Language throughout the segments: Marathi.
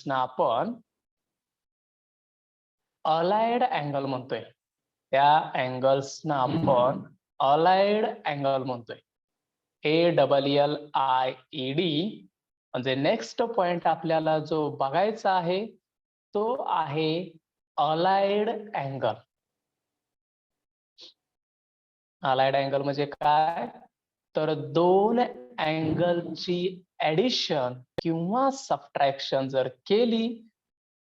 अँगल्सना आपण अलाइड अँगल म्हणतोय. त्या अँगल्सना आपण अलाइड अँगल म्हणतोय. ALLIED म्हणजे नेक्स्ट पॉइंट आपल्याला जो बघायचा आहे तो आहे अलाइड अँगल. अलाइड अँगल म्हणजे काय? तर दोन अँगलची ऍडिशन किंवा सबट्रॅक्शन जर केली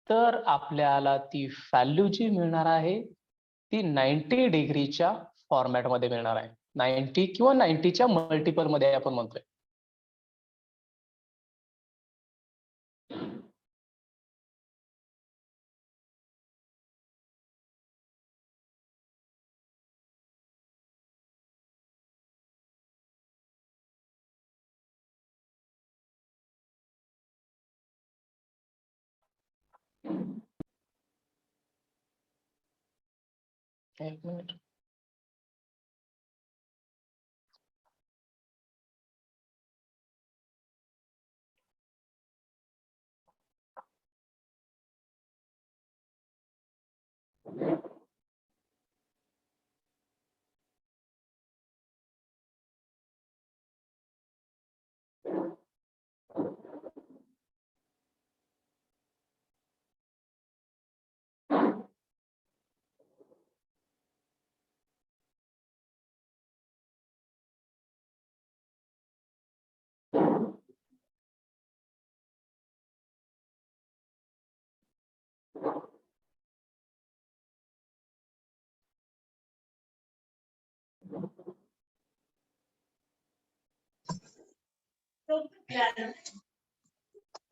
तर आपल्याला ती व्हॅल्यू जी मिळणार आहे ती 90 डिग्रीच्या फॉर्मॅटमध्ये मिळणार आहे. 90 किंवा 90च्या मल्टिपल मध्ये आपण म्हणतोय. एक मिनिट.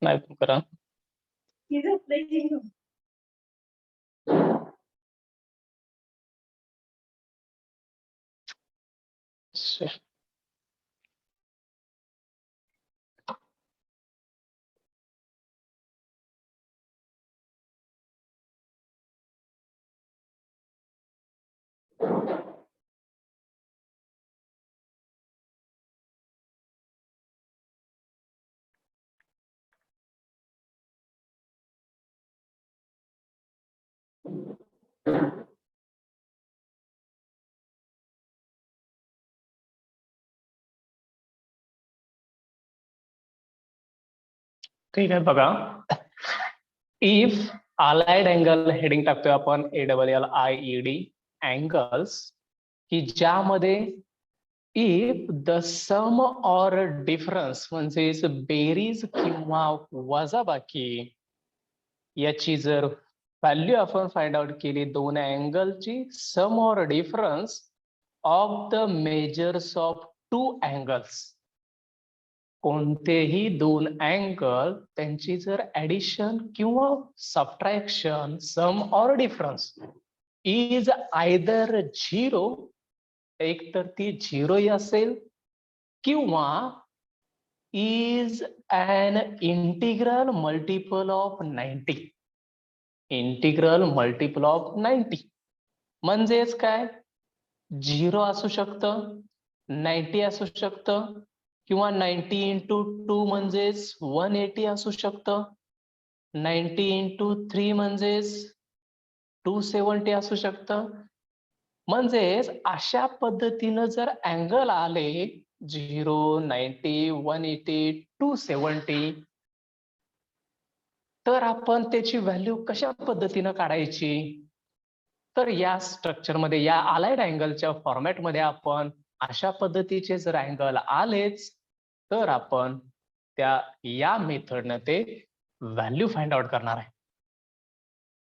नाही तू करा. ठीक आहे बघा. इफ अलाइड अँगल हेडिंग टाकतोय आपण ALLIED अँगल्स की ज्यामध्ये if the sum or difference म्हणजेच बेरीज किंवा वजाबाकी याची जर व्हॅल्यू आपण फाइंड आउट केली दोन अँगलची sum or difference of the measures of two angles, कोणतेही दोन अँगल त्यांची जर ऍडिशन किंवा subtraction sum or difference is either 0, एक तर ती 0 असेल किंवा is an integral multiple of 90. Integral multiple of 90 म्हणजेच काय? 0 असू शकतं, 90 असू शकतं किंवा 90 इंटू 2 म्हणजेच 180 असू शकतं, 90 इंटू 3 म्हणजेच 270 असू शकतं. म्हणजेच अशा पद्धतीनं जर अँगल आले 0, 90, 180, 270 तर आपण त्याची व्हॅल्यू कशा पद्धतीनं काढायची? तर या स्ट्रक्चरमध्ये या अलाइड अँगलच्या फॉर्मॅटमध्ये आपण अशा पद्धतीचे जर अँगल आलेच तर आपण या मेथडनं ते व्हॅल्यू फाइंड आउट करणार आहे.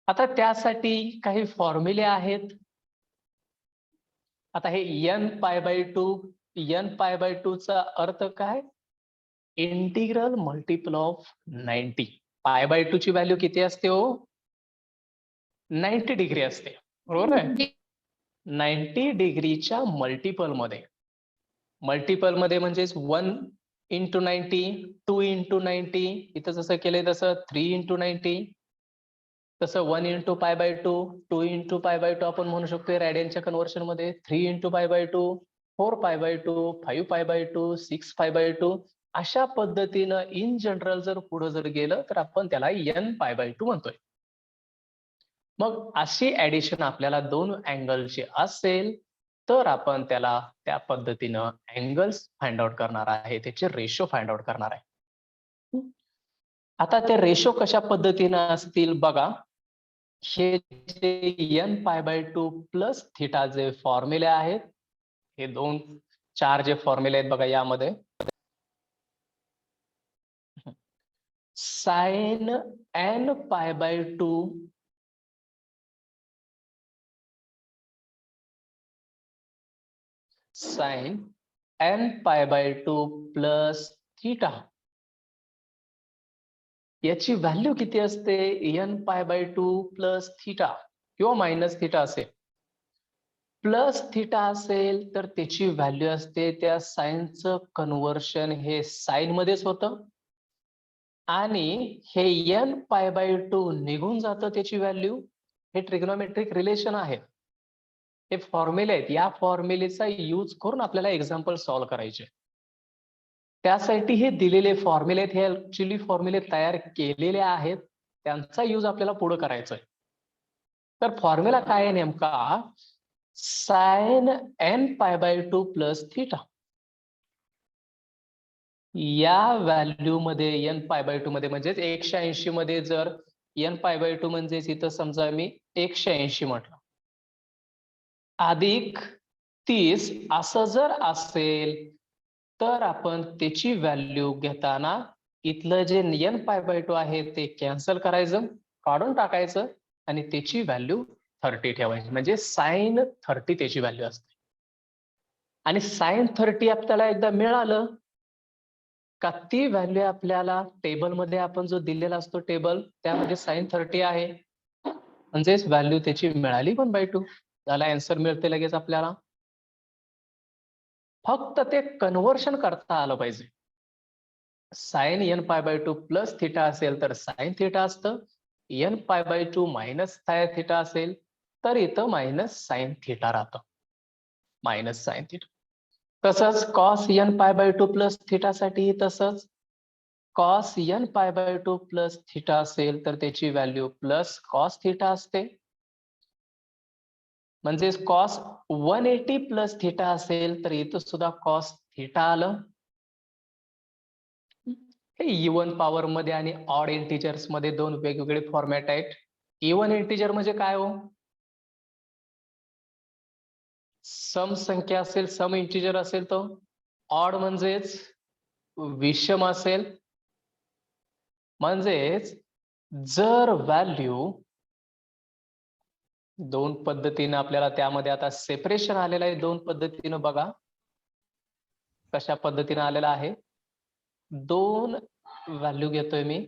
आता त्यासाठी काही फॉर्म्युले आहेत. आता हे n π/2 चा अर्थ काय? Integral multiple of 90. π/2 ची व्हॅल्यू किती असते हो? 90 डिग्री असते, बरोबर आहे? 90 डिग्रीच्या मल्टिपल मध्ये म्हणजेच 1 इंटू 90, 2 इंटू 90, इथं जसं केलंय तसं 3 इंटू 90, तसं 1 इंटू π/2, 2 इंटू π/2 आपण म्हणू शकतोय रॅडियनच्या कन्व्हर्शन मध्ये, 3 इंटू π/2, 4 π/2, 5 π/2, 6 π/2 अशा पद्धतीनं इन जनरल जर पुढे जर गेलं तर आपण त्याला n π/2 म्हणतोय. मग अशी ऍडिशन आपल्याला दोन अँगलची असेल तर आपण त्याला त्या पद्धतीनं अँगल्स फाइंड आउट करणार आहे, त्याचे रेशो फाइंड आउट करणार आहे. आता ते रेशो कशा पद्धतीनं असतील बघा. हे जे n π/2 प्लस थिटा जे फॉर्म्युले आहेत, हे दोन चार जे फॉर्म्युले आहेत बघा यामध्ये, sine n π/2 sine n π/2 plus theta याची व्हॅल्यू किती असते? n π/2 प्लस थिटा किंवा मायनस थिटा असेल. प्लस थिटा असेल तर त्याची व्हॅल्यू असते त्या साइनचं कन्व्हर्शन हे साइन मध्येच होतं आणि हे n π/2 निघून जातं त्याची व्हॅल्यू. हे ट्रिग्नोमेट्रिक रिलेशन आहे, हे फॉर्म्युले आहेत. या फॉर्म्युलेचा यूज करून आपल्याला एक्झाम्पल सॉल्व्ह करायचे. त्यासाठी हे दिलेले फॉर्म्युले आहेत, हे ऍक्च्युली फॉर्म्युले तयार केलेले आहेत, त्यांचा यूज आपल्याला पुढे करायचा आहे. तर फॉर्म्युला काय आहे नेमका? Sine n π/2 plus theta. या व्हॅल्यू मध्ये n π/2 मध्ये म्हणजेच 180 मध्ये जर n π/2 म्हणजेच इथं समजा मी 180 म्हटलं अधिक 30 असं जर असेल तर आपण त्याची व्हॅल्यू घेताना इथलं जे n π/2 आहे ते कॅन्सल करायचं, काढून टाकायचं आणि त्याची व्हॅल्यू 30 ठेवायची. म्हणजे साइन 30 त्याची व्हॅल्यू असते. आणि साइन 30 आपल्याला एकदा मिळालं का ती व्हॅल्यू आपल्याला टेबलमध्ये आपण जो दिलेला असतो टेबल त्यामध्ये साइन 30 आहे, म्हणजेच व्हॅल्यू त्याची मिळाली 1/2. त्याला आन्सर मिळते लगेच आपल्याला. फक्त ते कन्व्हर्शन करता आलं पाहिजे. साइन n π/2 प्लस थिटा असेल तर साइन थिटा असतं, n π/2 मायनस थिटा असेल तर इथं मायनस साइन थिटा राहतं, मायनस साइन थिटा. तसंच कॉस n π/2 प्लस थिटा साठी तसंच कॉस n π/2 प्लस थिटा असेल तर त्याची व्हॅल्यू प्लस कॉस थिटा असते. म्हणजे कॉस 180 प्लस थिटा असेल तर इथं सुद्धा कॉस थिटा आलं. हे इव्हन पॉवर मध्ये आणि ऑड इंटिजर्स मध्ये दोन वेगवेगळे फॉर्मॅट आहेत. इव्हन इंटिजर म्हणजे काय हो? सम संख्या असेल, सम इंटिजर असेल तो. ऑड म्हणजेच विषम असेल, म्हणजेच जर व्हॅल्यू दोन पद्धतीने आपल्याला त्यामध्ये आता सेपरेशन आलेलं आहे. दोन पद्धतीनं बघा कशा पद्धतीने आलेला आहे. दोन व्हॅल्यू घेतोय मी.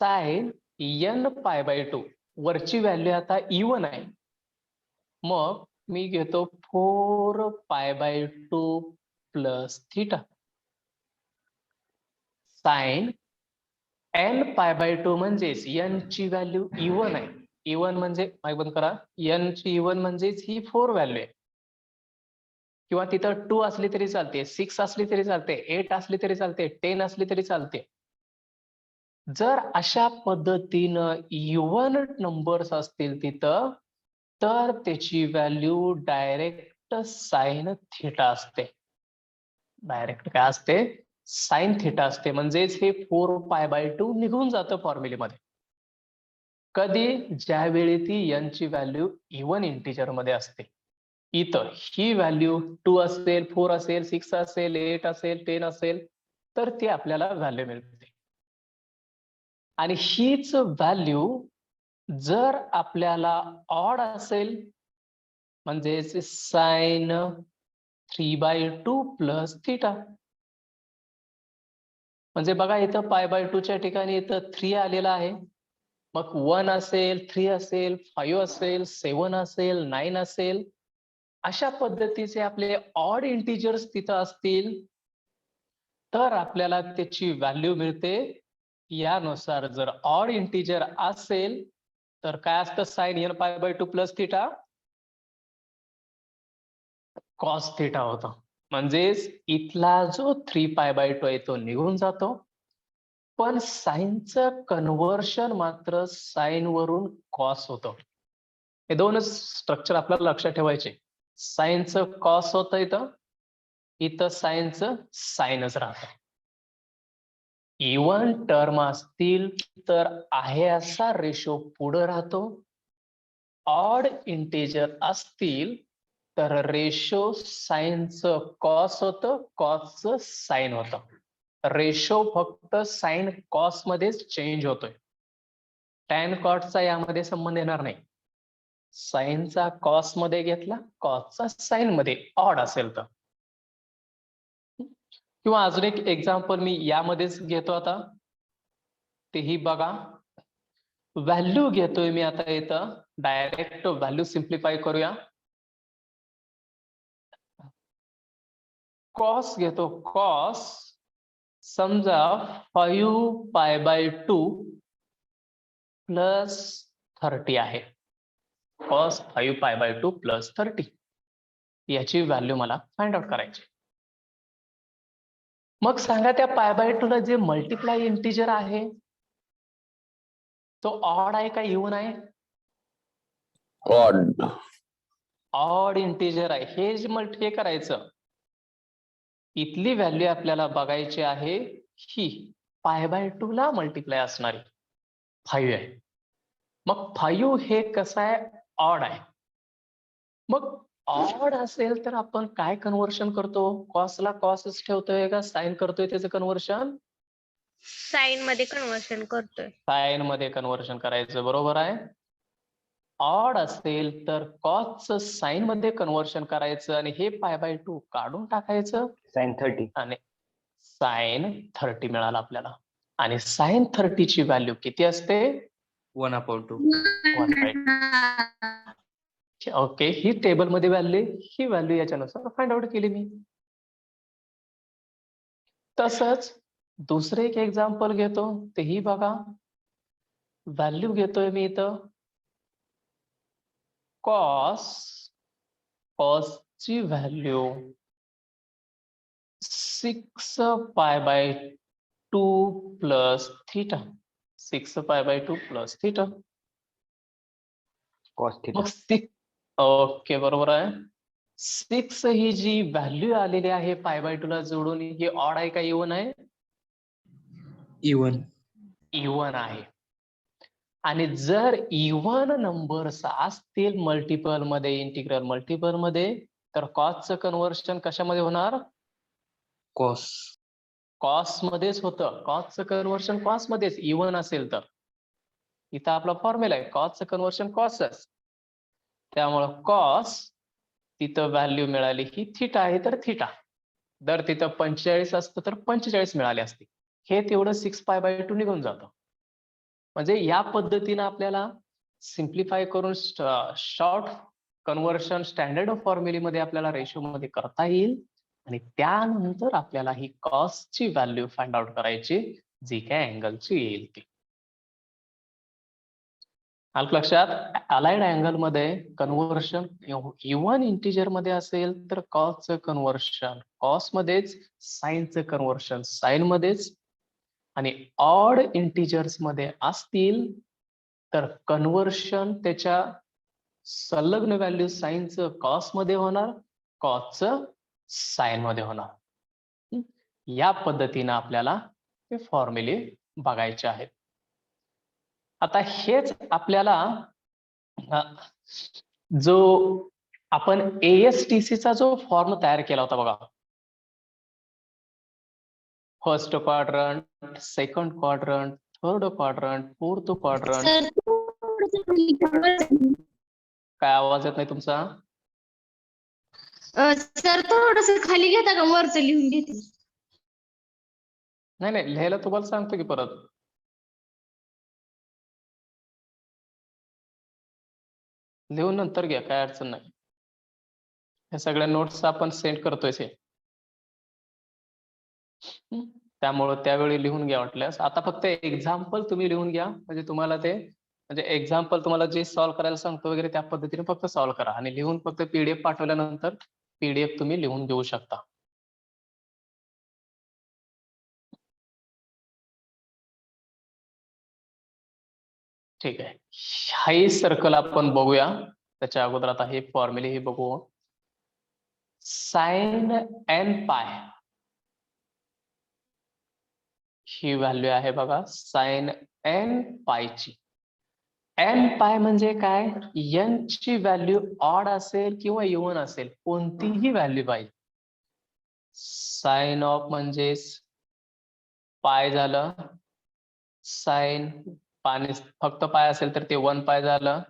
साइन n π/2 वरची व्हॅल्यू आता इव्हन आहे, मग मी घेतो 4π/2 प्लस थिटा. साइन n π/2 म्हणजेच n ची व्हॅल्यू इव्हन आहे. इव्हन म्हणजे माहिती बंद करा, n ची इव्हन म्हणजेच ही 4 व्हॅल्यू आहे, किंवा तिथं 2 असली तरी चालते, 6 असली तरी चालते, 8 असली तरी चालते, 10 असली तरी चालते. जर अशा पद्धतीनं इव्हन नंबर्स असतील तिथं तर त्याची व्हॅल्यू डायरेक्ट साइन थिटा असते. डायरेक्ट काय असते? साइन थिटा असते. म्हणजेच हे 4π/2 निघून जातं फॉर्म्युलेमध्ये. कधी? ज्यावेळी ती n ची व्हॅल्यू इव्हन इंटिजर मध्ये असते. इथं ही व्हॅल्यू 2 असेल, 4 असेल, 6 असेल, 8 असेल, 10 असेल तर ती आपल्याला व्हॅल्यू मिळते. आणि हीच व्हॅल्यू जर आपल्याला ऑड असेल म्हणजे साइन 3/2 प्लस थिटा. म्हणजे बघा इथं π/2 च्या ठिकाणी इथं 3 आलेला आहे. मग 1 असेल, 3 असेल, 5 असेल, 7 असेल, 9 असेल, अशा पद्धतीचे आपले ऑड इंटिजर्स तिथं असतील तर आपल्याला त्याची व्हॅल्यू मिळते. यानुसार जर ऑड इंटिजर असेल तर काय असतं? Sine n π/2 plus theta cos theta होतं. म्हणजेच इथला जो 3π/2 आहे तो निघून जातो, पण साईनचं कन्व्हर्शन मात्र साईन वरून कॉस होतं. हे दोनच स्ट्रक्चर आपल्याला लक्षात ठेवायचे. साईनचं कॉस होतं इथं साईनचं साईनच राहतं. इव्हन टर्म असतील तर आहे असा रेशो पुढे राहतो. ऑड इंटिजर असतील तर रेशो साईनचं कॉस होतं, कॉसचं साईन होतं. रेशो फक्त साईन कॉस मध्येच चेंज होतोय. टॅन कॉटचा यामध्ये संबंध येणार नाही. साईनचा कॉस मध्ये घेतला, कॉसचा साईन मध्ये ऑड असेल तर. किंवा अजून एक एक्झाम्पल मी यामध्येच घेतो आता, तेही बघा. व्हॅल्यू घेतोय मी आता इथं, डायरेक्ट व्हॅल्यू सिम्प्लिफाय करूया. कॉस घेतो, कॉस समजा 5π/2 प्लस 30 आहे. कॉस 5π/2 प्लस 30 याची व्हॅल्यू मला फाइंड आउट करायची. मग सांगा त्या π/2 ला जे मल्टिप्लाय इंटिजर आहे तो ऑड आहे का इव्हन आहे? ऑड. ऑड इंटिजर आहे. हे जे हे करायचं, इथली व्हॅल्यू आपल्याला बघायची आहे, ही π/2 ला मल्टिप्लाय असणारी 5 आहे. मग 5 हे कसं आहे? ऑड आहे. मग ऑड असेल तर आपण काय कन्व्हर्शन करतो? कॉसला कॉसच ठेवतोय का साइन करतोय त्याचं कन्व्हर्शन? साइन मध्ये कन्वर्शन करतोय. साइन मध्ये कन्व्हर्शन करायचं, बरोबर आहे. ऑड असेल तर कॉसचं साइन मध्ये कन्व्हर्शन करायचं आणि हे π/2 काढून टाकायचं. साइन 30 आणि साइन 30 मिळाला आपल्याला. आणि साइन 30 ची व्हॅल्यू किती असते? 1/2. 1/2. ओके, ही टेबल मध्ये व्हॅल्यू, ही व्हॅल्यू याच्यानुसार फाइंड आउट केली मी. तसंच दुसरे एक एक्झाम्पल घेतो, तेही बघा. व्हॅल्यू घेतोय मी इथं कॉसची value 6π/2 plus theta. 6π/2 plus theta. Cos theta. मग 6, ओके बरोबर आहे. 6 ही जी व्हॅल्यू आलेली आहे π/2 ला जोडून, ही ऑड आहे का इव्हन आहे? इव्हन. इव्हन आहे. आणि जर इव्हन नंबर्स असतील मल्टिपल मध्ये, इंटिग्रल मल्टिपल मध्ये, तर कॉसचं कन्व्हर्शन कशामध्ये होणार? कॉस. कॉस मध्येच होतं. कॉसचं कन्व्हर्शन कॉस मध्येच, इव्हन असेल तर. इथं आपला फॉर्म्युला आहे, कॉसचं कन्व्हर्शन कॉसच. त्यामुळं कॉस तिथं व्हॅल्यू मिळाली ही थीटा आहे तर थीटा. जर तिथं 45 असतं तर 45 मिळाले असते. हे तेवढं 6π/2 निघून जातं. म्हणजे या पद्धतीनं आपल्याला सिम्प्लिफाय करून शॉर्ट कन्व्हर्शन स्टँडर्ड फॉर्म्युलेमध्ये आपल्याला रेशो मध्ये करता येईल. आणि त्यानंतर आपल्याला ही कॉसची व्हॅल्यू फाइंड आउट करायची, जी काय अँगलची येईल ती. आलं लक्षात? अलाइड अँगल मध्ये कन्व्हर्शन इव्हन इंटिजर मध्ये असेल तर कॉसचं कन्व्हर्शन कॉस मध्येच, साइनचं कन्व्हर्शन साइन मध्येच. आणि ऑड इंटिजर्स मध्ये असतील तर कन्व्हर्शन त्याच्या संलग्न व्हॅल्यू साइनचं कॉस मध्ये होणार, कॉसचं साइन मध्ये होणार. या पद्धतीनं आपल्याला हे फॉर्म्युले बघायचे आहेत. आता हेच आपल्याला जो आपण ASTC चा जो फॉर्म तयार केला होता बघा, first quadrant, second quadrant, third quadrant, fourth quadrant. काय आवाज येत नाही तुमचा? सर थोडस खाली घेता का? वरच लिहून घेते. नाही नाही, लिहायला तुम्हाला सांगतो की परत. लिहून नंतर घ्या, काय अडचण नाही. हे सगळ्या नोट्स आपण सेंड करतोय से, त्यामुळं त्यावेळी लिहून घ्या वाटल्यास. आता फक्त एक्झाम्पल तुम्ही लिहून घ्या, म्हणजे तुम्हाला ते, म्हणजे एक्झाम्पल तुम्हाला जे सॉल्व्ह करायला सांगतो वगैरे त्या पद्धतीने फक्त सॉल्व्ह करा. आणि लिहून फक्त PDF पाठवल्यानंतर PDF तुम्ही लिहून घेऊ शकता. ठीक आहे, हाही सर्कल आपण बघूया. त्याच्या अगोदर आता हे फॉर्म्युले हे बघू. साइन एन पाय ही व्हॅल्यू आहे बघा, साइन एन पायची. एन पाय म्हणजे काय, एन ची व्हॅल्यू ऑड असेल किंवा इव्हन असेल, कोणतीही व्हॅल्यू पाहिजे. साइन ऑफ म्हणजेच पाय झालं, साइन पाणी फक्त पाय असेल तर ते 1 पाय झालं,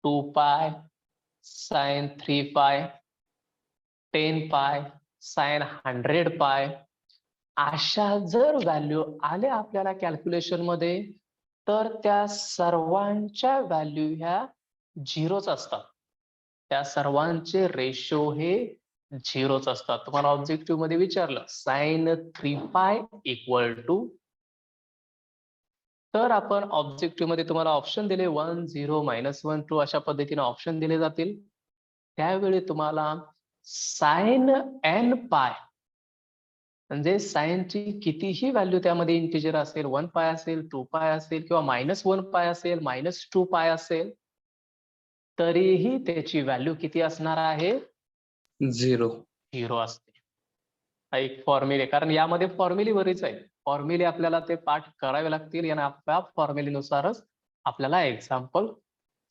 2 पाय, साइन 3 पाय, 10 पाय, साइन 100 पाय. अशा जर व्हॅल्यू आल्या आपल्याला कॅल्क्युलेशन मध्ये, तर त्या सर्वांच्या व्हॅल्यू ह्या झिरोच असतात. त्या सर्वांचे रेशो हे झिरोच असतात. तुम्हाला ऑब्जेक्टिव्ह मध्ये विचारलं साइन 3 पाय इक्वल टू, तर आपण ऑब्जेक्टिव्ह मध्ये तुम्हाला ऑप्शन दिले 1 0 -1 2 अशा पद्धतीने ऑप्शन दिले जातील. त्यावेळी तुम्हाला साइन एन पाय म्हणजे साइनची कितीही व्हॅल्यू त्यामध्ये इंटिजर असेल, 1 पाय असेल, 2 पाय असेल किंवा -1 पाय असेल, -2 पाय असेल, तरीही त्याची व्हॅल्यू किती असणार आहे, 0 असते. हा एक फॉर्म्युले, कारण यामध्ये फॉर्म्युले बरीच आहे. फॉर्म्युले आपल्याला ते पाठ करावे लागतील आणि त्या फॉर्म्युलेनुसारच आपल्याला एक्झाम्पल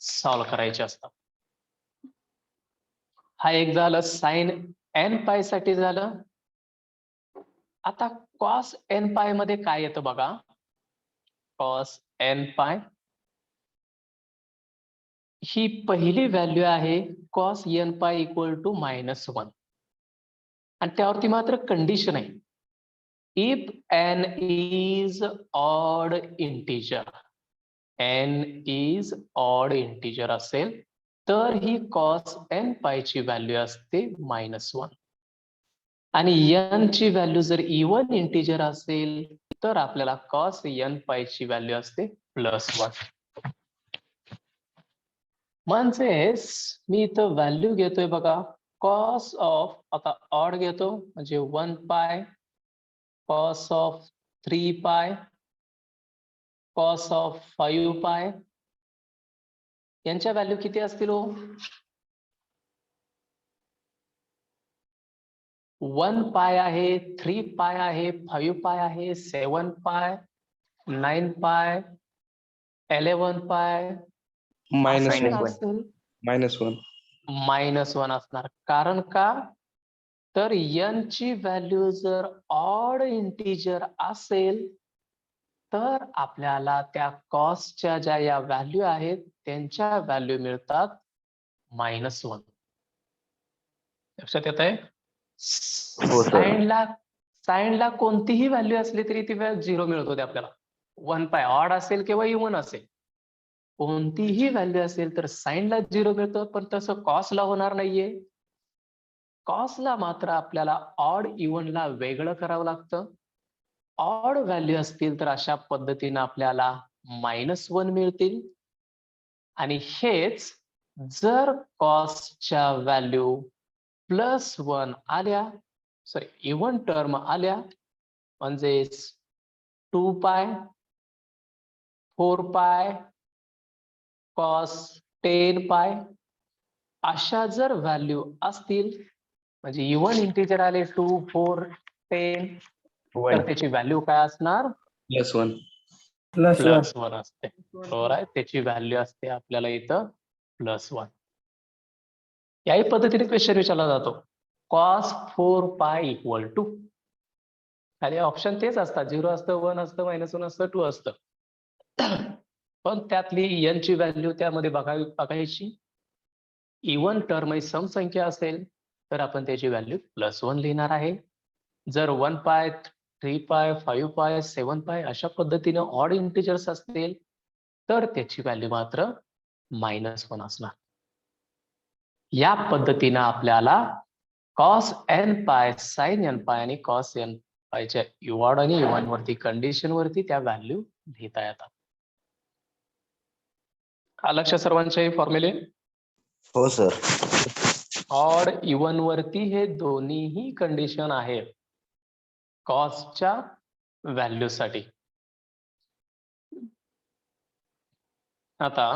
सॉल्व्ह करायचे असतात. हा एक झालं साइन एन पाय साठी झालं. आता कॉस एन पाय मध्ये काय येतं बघा, कॉस एन पाय ही पहिली व्हॅल्यू आहे, cos n pi equal to -1, आणि त्यावरती मात्र कंडिशन आहे, if n is odd integer, n is odd integer असेल तर ही कॉस एन पायची व्हॅल्यू असते -1, आणि एन ची व्हॅल्यू जर इव्हन इंटिजर असेल तर आपल्याला कॉस एन पायची व्हॅल्यू असते +1. म्हणजेच मी इथं व्हॅल्यू घेतोय बघा, कॉस ऑफ, आता ऑड घेतो म्हणजे 1 पाय, कॉस ऑफ 3 पाय, कॉस ऑफ 5 पाय, यांच्या व्हॅल्यू किती असतील हो, 1 पाय आहे, 3 पाय आहे, 5 पाय आहे, 7 पाय, 9 पाय, 11 पाय, -1 असेल -1 -1 असणार. कारण का, तर n ची व्हॅल्यू जर ऑड इंटिजर असेल तर आपल्याला त्या कॉसच्या ज्या या व्हॅल्यू आहेत त्यांच्या व्हॅल्यू मिळतात -1. लक्षात येत आहे, हो सर. साइनला कोणतीही व्हॅल्यू असली तरी ती 0 मिळत होते आपल्याला. 1 पाय ऑड असेल किंवा इव्हन असेल, कोणतीही व्हॅल्यू असेल तर साइनला 0 मिळतं, पण तसं कॉसला होणार नाहीये. कॉसला मात्र आपल्याला ऑड इव्हनला वेगळं करावं लागतं. ऑड व्हॅल्यू असतील तर अशा पद्धतीने आपल्याला -1 मिळतील, आणि हेच जर कॉसच्या व्हॅल्यू +1 आल्या, सॉरी इव्हन टर्म आल्या, म्हणजेच 2 पाय, 4 पाय, कॉस 10 पाय अशा जर व्हॅल्यू असतील, म्हणजे इव्हन इंटिजर आले 2 4 10, तर त्याची व्हॅल्यू काय असणार, +1 +1 असते. बरोबर आहे, त्याची व्हॅल्यू असते आपल्याला इथं +1. याही पद्धतीने क्वेश्चन विचारला जातो, कॉस 4 पाय इक्वल टू, खाली ऑप्शन तेच असतात, 0 असतं, 1 असतं, -1 असतं, 2 असतं. पण त्यातली n ची व्हॅल्यू त्यामध्ये बघायची. इव्हन टर्म ही समसंख्या असेल तर आपण त्याची व्हॅल्यू +1 लिहिणार आहे. जर 1 पाय, 3 पाय, 5 पाय, 7 पाय अशा पद्धतीने ऑड इंटिजर्स असतील तर त्याची व्हॅल्यू मात्र -1 असणार. या पद्धतीने आपल्याला कॉस एन पाय, साइन एन पाय आणि कॉस एन पायच्या ऑड आणि इव्हन वरती, कंडिशन वरती त्या व्हॅल्यू लिहिता येतात. लक्ष सर्वांचे फॉर्म्युले, हो सर. ऑड इव्हन वरती हे दोन्हीही कंडिशन आहेत कॉसच्या व्हॅल्यू साठी. आता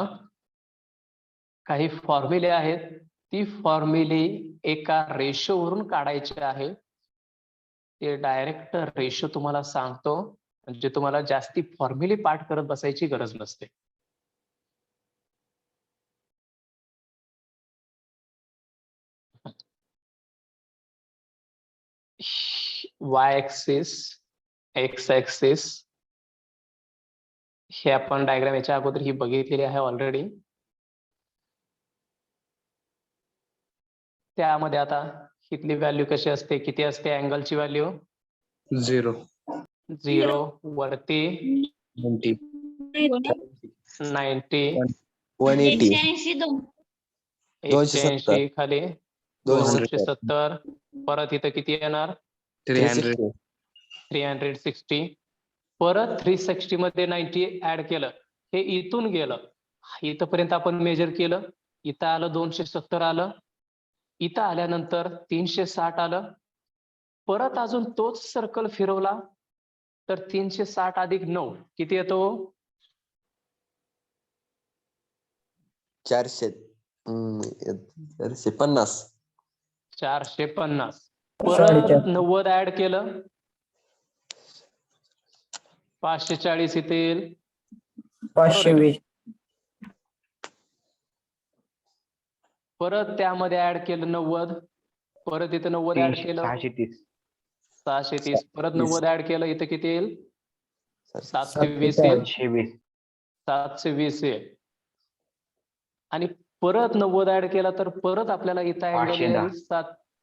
काही फॉर्म्युले आहेत, ती फॉर्म्युले एका रेशो वरून काढायचे आहे. ते डायरेक्ट रेशो तुम्हाला सांगतो, म्हणजे तुम्हाला जास्ती फॉर्म्युले पाठ करत बसायची गरज नसते. वाय ऍक्सिस, एक्स ऍक्सिस, हे आपण डायग्राम याच्या अगोदर ही बघितलेली आहे ऑलरेडी. त्यामध्ये आता इथली व्हॅल्यू कशी असते, किती असते अँगलची व्हॅल्यू? 0. 0. वरती 90. 90. 180. 180 खाली 270. 270. परत इथं किती येणार? 300. 360. परत 360 मध्ये 90 ऍड केलं, हे इथून गेलं, इथपर्यंत आपण मेजर केलं, इथं आलं 270 आलं, इथं आल्यानंतर 360 आलं, परत अजून तोच सर्कल फिरवला तर 360 अधिक 9 किती येतो? 450. 450. परत 90 ऍड केलं, 540 इथे येईल, 520. परत त्यामध्ये ऍड केलं 90, परत इथं 90 ऍड केलं 630, परत 90 ऍड केलं, इथं किती येईल? 720 येईल, 720 येईल. आणि परत 90 ऍड केला तर परत आपल्याला इथं अँगल येईल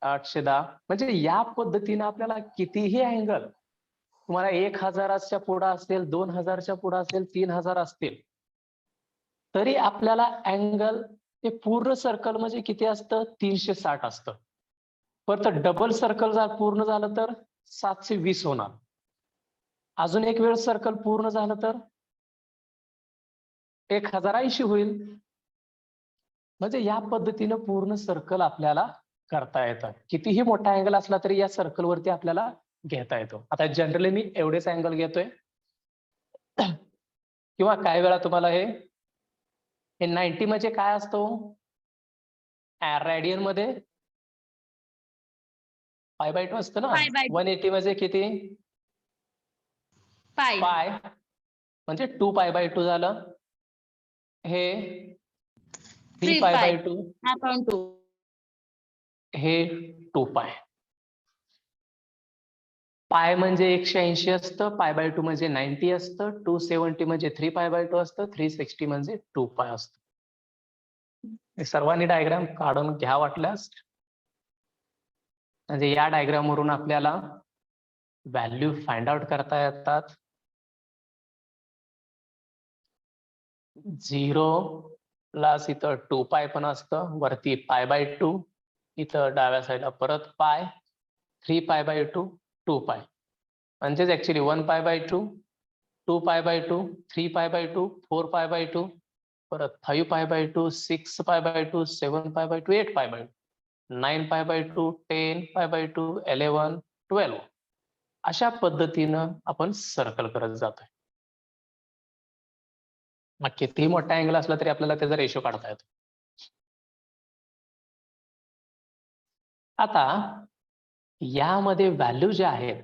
810. म्हणजे या पद्धतीने आपल्याला कितीही अँगल, तुम्हाला 1000च्या पुढे असेल, 2000च्या पुढे असेल, 3000 असतील, तरी आपल्याला अँगल हे पूर्ण सर्कल म्हणजे किती असतं? 360 असतं. परत डबल सर्कल जर पूर्ण झालं तर 720 होणार. अजून एक वेळ सर्कल पूर्ण झालं तर 1080 होईल. म्हणजे या पद्धतीनं पूर्ण सर्कल आपल्याला करता येतं. कितीही मोठा अँगल असला तरी या सर्कल वरती आपल्याला घेता येतो. आता जनरली मी एवढेच अँगल घेतोय, किंवा काही वेळा तुम्हाला हे 90 म्हणजे काय असतो? रेडियन मध्ये π/2 असतं ना. π/2. 180 म्हणजे किती? पाय, म्हणजे 2π/2 झालं. हे 3π/2, हे 2π. पाय म्हणजे 180 असतं, π/2 म्हणजे 90 असतं, 270 म्हणजे 3π/2 असतं, 360 म्हणजे 2π असतं. हे सर्वांनी डायग्राम काढून घ्या वाटल्यास, म्हणजे या डायग्राम वरून आपल्याला व्हॅल्यू फाइंड आउट करता येतात. 0 ला इथं 2π पण असतं, वरती π/2, इथं डाव्या साईडला परत पाय, 3π/2, 2π. म्हणजेच ऍक्च्युली 1π/2, 2π/2, 3π/2, 4π/2, परत 5π/2, 6π/2, 7π/2, 8π/2, 9π/2, 10π/2, 11, 12. अशा पद्धतीनं आपण सर्कल करत जातोय. मग कितीही मोठा अँगल असला तरी आपल्याला त्याचा रेशो काढता येतो. आता यामध्ये व्हॅल्यू ज्या आहेत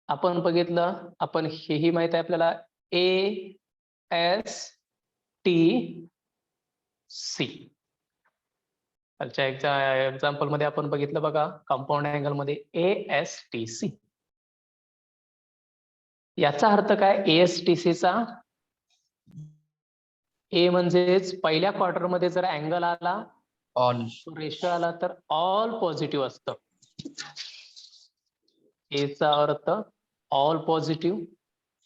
आपण बघितलं, आपण हेही माहित आहे आपल्याला, ASTC. एक्झाम्पल मध्ये आपण बघितलं बघा, कंपाऊंड अँगल मध्ये ASTC. याचा अर्थ काय ASTC चा? ए म्हणजेच पहिल्या क्वार्टर मध्ये जर अँगल आला, रेशो आला तर ऑल पॉझिटिव्ह असतं. ए चा अर्थ ऑल पॉझिटिव्ह,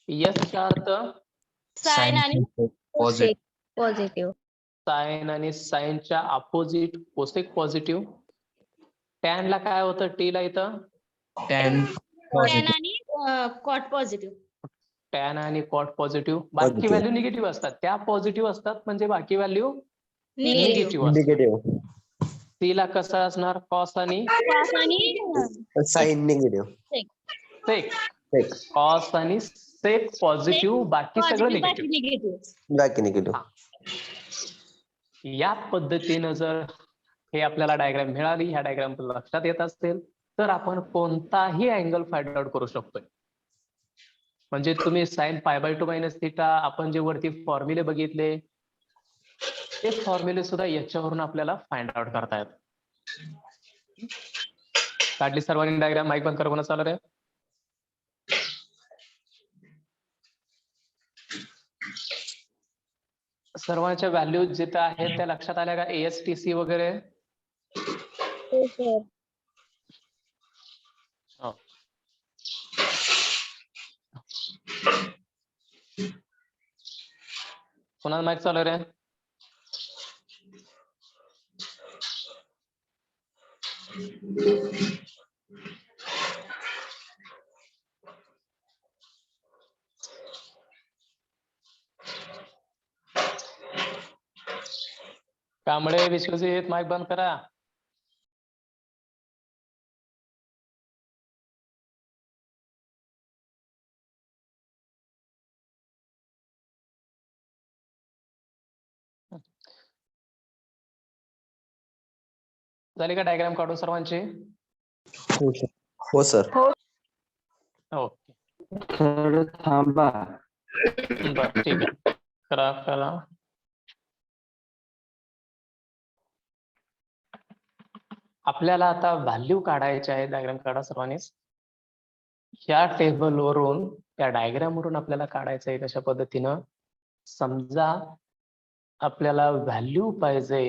एस चा अर्थ साइन आणि पॉझिटिव्ह. साइन आणि साइनच्या अपोजिट कोसेक पॉझिटिव्ह. टॅन ला काय होतं? टी ला इथं टॅन आणि कॉट पॉझिटिव्ह. टॅन आणि कॉट पॉझिटिव्ह. बाकी व्हॅल्यू निगेटिव्ह असतात, त्या पॉझिटिव्ह असतात, म्हणजे बाकी व्हॅल्यू निगेटिव्ह असतात. सी ला कसं असणार? कॉस आणि साइन निगेटिव्ह. सेक. कॉस आणि सेक पॉझिटिव्ह, बाकी सगळं बाकी निगेटिव्ह. निगेटिव्ह. बाकी निगेटिव्ह. या पद्धतीनं जर हे आपल्याला डायग्राम मिळाली, ह्या डायग्राम लक्षात येत असतील तर आपण कोणताही अँगल फाइंड आउट करू शकतोय. म्हणजे तुम्ही साइन π/2 - θ आपण जे वरती फॉर्म्युले बघितले ते फॉर्म्युले सुद्धा याच्यावरून आपल्याला फाइंड आउट करता येतात. काढली सर्वांनी डायग्राम? माईक बंद करा, कोणा चालू रे? सर्वांच्या व्हॅल्यू जिथे आहेत त्या लक्षात आल्या का? ASTC वगैरे? हो सर. हो. कोणाला माईक चालू रे? कांबळे, विश्वजित, माईक बंद करा. झाली का डायग्राम काढून सर्वांची? हो सर. ओके, थोडं थांबा. बर ठीक आहे. करा. आपल्याला आता व्हॅल्यू काढायचे आहे. डायग्राम काढा सर्वांनीच. ह्या टेबलवरून, त्या डायग्राम वरून आपल्याला काढायचं आहे. कशा पद्धतीनं? समजा आपल्याला व्हॅल्यू पाहिजे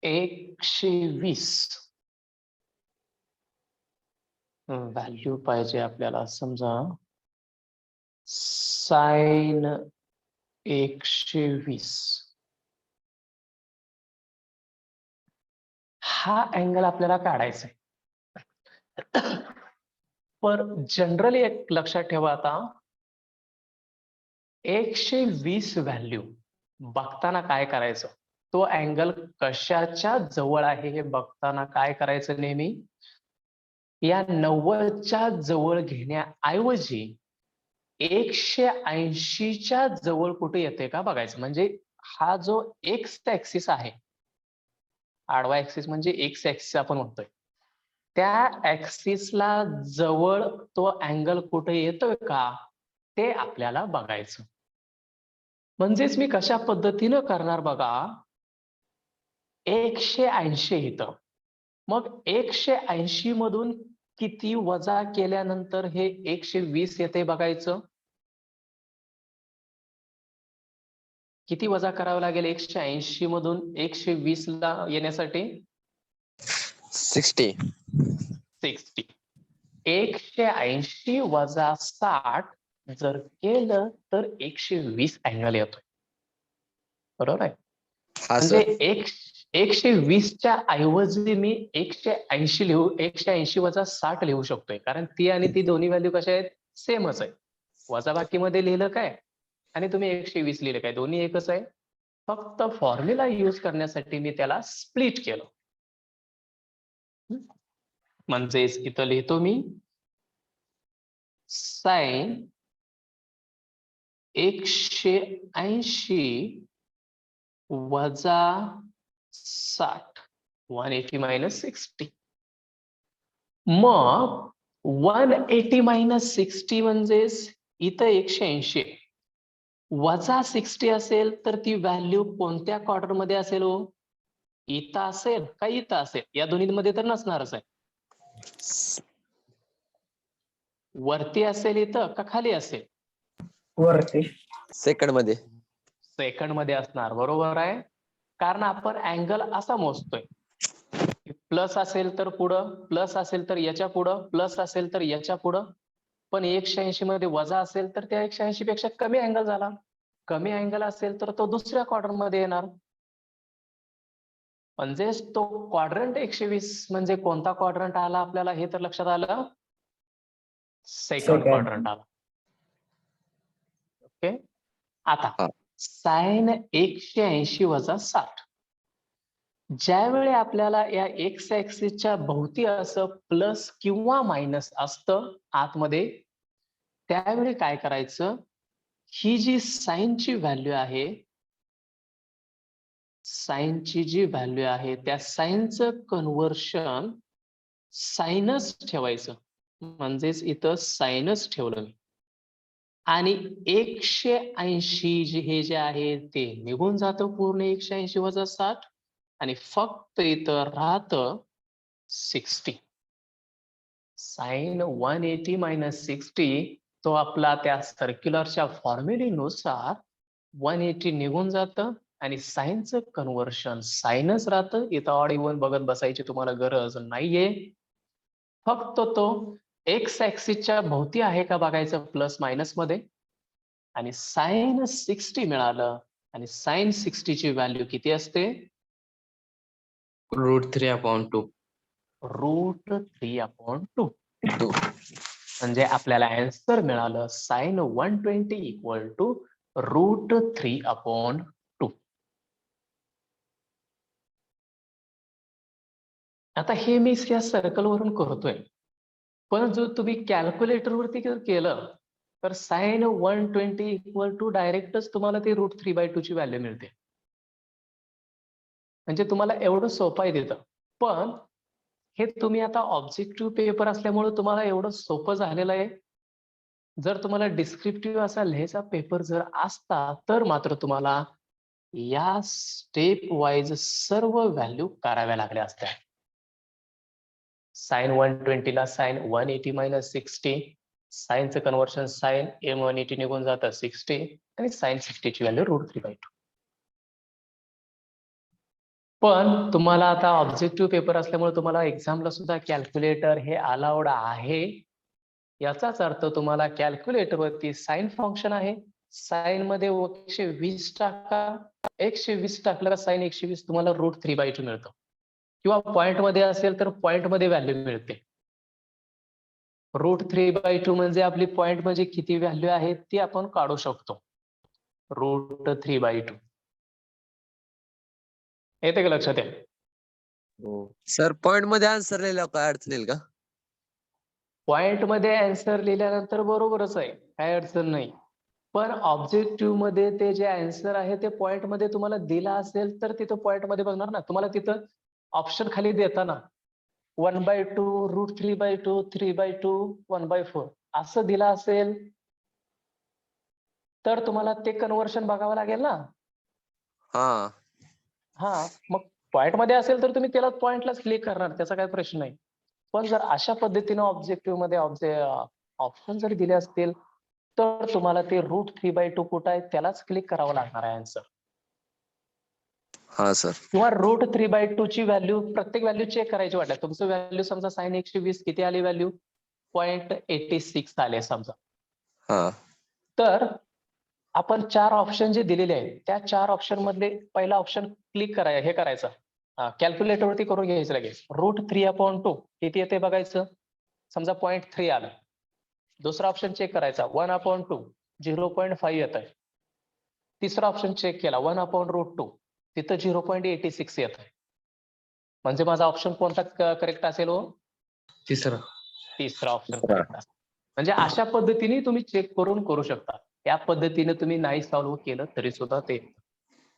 120. व्हॅल्यू पाहिजे आपल्याला समजा साइन 120. हा अँगल आपल्याला काढायचा आहे. पण जनरली एक लक्षात ठेवा, आता 120 व्हॅल्यू बघताना काय करायचं? तो अँगल कशाच्या जवळ आहे हे बघताना काय करायचं? नेहमी या 90च्या जवळ घेण्याऐवजी 180च्या जवळ कुठे येते का बघायचं. म्हणजे हा जो एक्स ऍक्सिस आहे, आडवा ऍक्सिस म्हणजे एक्स ऍक्सिस आपण म्हणतोय, त्या ऍक्सिसला जवळ तो अँगल कुठे येतोय का ते आपल्याला बघायचं. म्हणजेच मी कशा पद्धतीनं करणार बघा, 180 इथं, मग 180 मधून किती वजा केल्यानंतर हे 120 येते बघायचं. किती वजा करावं लागेल 180 मधून 120 ला येण्यासाठी? 60. 60. 180 वजा 60 जर केलं तर 120 अँगल येतोय. बरोबर आहे? हा म्हणजे सर. 120च्या ऐवजी मी 180 वजा 60 लिहू शकतोय. कारण ती आणि ती दोन्ही व्हॅल्यू कशा आहेत? सेमच आहे. वजाबाकीमध्ये लिहिलं काय आणि तुम्ही 120 लिहिलं काय, दोन्ही एकच आहे. फक्त फॉर्म्युला यूज करण्यासाठी मी त्याला स्प्लिट केलं. म्हणजेच इथं लिहितो मी साइन 180 वजा 60, 180 - 60. मग 180 - 60 म्हणजेच इथं 180 वजा 60 असेल तर ती व्हॅल्यू कोणत्या क्वार्टर मध्ये असेल हो? इथं असेल का इथं असेल? या दोन्हीमध्ये तर नसणारच आहे. वरती असेल इथं का खाली असेल? वरती. सेकंड मध्ये. सेकंड मध्ये असणार. बरोबर आहे. कारण आपण अँगल असा मोजतोय, प्लस असेल तर पुढं, प्लस असेल तर याच्या पुढं, प्लस असेल तर याच्या पुढं. पण 180 मध्ये वजा असेल तर त्या 180 पेक्षा कमी अँगल झाला. कमी अँगल असेल तर तो दुसऱ्या क्वाड्रंट मध्ये येणार. म्हणजेच तो क्वाड्रंट 120 म्हणजे कोणता क्वाड्रंट आला आपल्याला हे तर लक्षात आलं? सेकंड क्वाड्रंट आला. ओके. आता हा. साइन 180 वजा 60 ज्यावेळी आपल्याला या एक्स ऍक्सिसच्या भोवती असं प्लस किंवा मायनस असतं आतमध्ये, त्यावेळी काय करायचं, ही जी साईनची व्हॅल्यू आहे, साईनची जी व्हॅल्यू आहे त्या साईनचं कन्व्हर्शन सायनस ठेवायचं. म्हणजेच इथं सायनस ठेवलं मी आणि 180 हे जे आहे ते निघून जातं पूर्ण 180 वजा 60 आणि फक्त इथं राहतं 60. साइन 180 मायनस 60 तो आपला त्या सर्क्युलरच्या फॉर्म्युलेनुसार 180 निघून जातं आणि साइनचं कन्व्हर्शन सायनस राहतं. इथं ऑड इव्हन बघत बसायची तुम्हाला गरज नाहीये. फक्त तो एक्स ऍक्सिसच्या भोवती आहे का बघायचं प्लस मायनस मध्ये आणि साइन 60 मिळालं आणि साइन 60 ची व्हॅल्यू किती असते, √3/2. √3/2. म्हणजे आपल्याला आन्सर मिळालं साइन 120 इक्वल टू √3/2. आता हे मी या सर्कल वरून करतोय, पण जर तुम्ही कॅल्क्युलेटर वरती केलं तर साइन 120 इक्वल टू डायरेक्टच तुम्हाला ते √3/2 ची व्हॅल्यू मिळते. म्हणजे तुम्हाला एवढं सोपं आहे तिथं. पण हे तुम्ही आता ऑब्जेक्टिव्ह पेपर असल्यामुळे तुम्हाला एवढं सोपं झालेलं आहे. जर तुम्हाला डिस्क्रिप्टिव्ह असा लिहायचा पेपर जर असता तर मात्र तुम्हाला या स्टेप वाईज सर्व व्हॅल्यू कराव्या लागल्या असत्या. साइन 120 ला साइन 180 मायनस 60, साइनचं कन्व्हर्शन साइन m180 निघून जातं 60 आणि साइन 60 ची व्हॅल्यू √3/2. पण तुम्हाला आता ऑब्जेक्टिव्ह पेपर असल्यामुळे तुम्हाला एक्झामला सुद्धा कॅल्क्युलेटर हे अलाउड आहे. याचाच अर्थ तुम्हाला कॅल्क्युलेटर वरती साइन फंक्शन आहे, साइन मध्ये 120 टाका, 120 टाकलं का साइन 120 तुम्हाला √3/2 मिळतं. किंवा पॉइंट मध्ये असेल तर पॉइंट मध्ये व्हॅल्यू मिळते. √3/2 म्हणजे आपली पॉइंट म्हणजे किती व्हॅल्यू आहे ती आपण काढू शकतो. √3/2 येते का लक्षात? आहे सर पॉइंट मध्ये आन्सर लिहिल्यावर काय अडचण येईल का? पॉइंट मध्ये आन्सर लिहिल्यानंतर बरोबरच आहे, काय अडचण नाही. पण ऑब्जेक्टिव्ह मध्ये ते जे आन्सर आहे ते पॉइंट मध्ये तुम्हाला दिला असेल तर तिथं पॉइंट मध्ये बघणार ना. तुम्हाला तिथं ऑप्शन खाली देताना 1/2, √3/2, 3/2, 1/4 असं दिलं असेल तर तुम्हाला ते कन्व्हर्शन बघावं लागेल ना. हा मग पॉइंट मध्ये असेल तर तुम्ही त्याला पॉइंटलाच क्लिक करणार, त्याचा काही प्रश्न नाही. पण जर अशा पद्धतीने ऑब्जेक्टिव्ह मध्ये ऑप्शन जर दिले असतील तर तुम्हाला ते √3/2 कुठं आहे त्यालाच क्लिक करावं लागणार आहे आन्सर. हा सर. किंवा √3/2 ची व्हॅल्यू प्रत्येक व्हॅल्यू चेक करायची वाटलं. तुमचं व्हॅल्यू समजा साइन 120 किती आली व्हॅल्यू 0.86 आले समजा. तर आपण 4 ऑप्शन जे दिलेले आहेत त्या 4 ऑप्शन मधले पहिला ऑप्शन क्लिक करायचं, हे करायचं कॅल्क्युलेटर वरती करून घ्यायचं लगेच. √3/2 किती येते बघायचं, समजा 0.3 आलं. दुसरा ऑप्शन चेक करायचा 1/2 0.5 येत आहे. तिसरा ऑप्शन चेक केला 1/√2 तिथं 0.86 येत आहे. म्हणजे माझा ऑप्शन कोणता करेक्ट असेल हो? तिसरा ऑप्शन करेक्ट असेल. म्हणजे अशा पद्धतीने तुम्ही चेक करून करू शकता. या पद्धतीने तुम्ही नाही सॉल्व्ह केलं तरी सुद्धा ते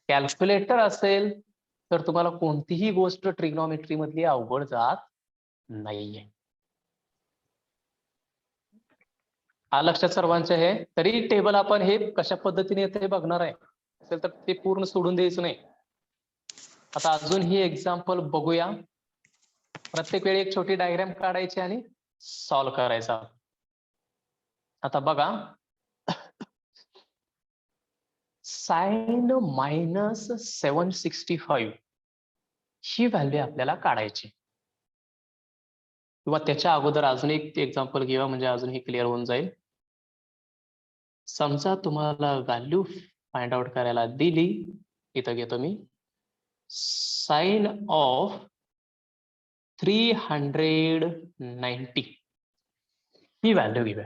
कॅल्क्युलेटर असेल तर तुम्हाला कोणतीही गोष्ट ट्रिग्नॉमेट्री मधली अवघड जात नाहीये. लक्षात सर्वांच्या हे. तरी टेबल आपण हे कशा पद्धतीने येते हे बघणार आहे असेल तर ते पूर्ण सोडून द्यायचं नाही. आता अजून ही एक्झाम्पल बघूया. प्रत्येक वेळी एक छोटी डायग्राम काढायची आणि सॉल्व्ह करायचा. आता बघा साइन -765 ही व्हॅल्यू आपल्याला काढायची. किंवा त्याच्या अगोदर अजून एक एक्झाम्पल घेऊया म्हणजे अजून हे क्लिअर होऊन जाईल. समजा तुम्हाला व्हॅल्यू फाइंड आउट करायला दिली, इथं घेतो मी साइन ऑफ 390 ही व्हॅल्यू घेऊया.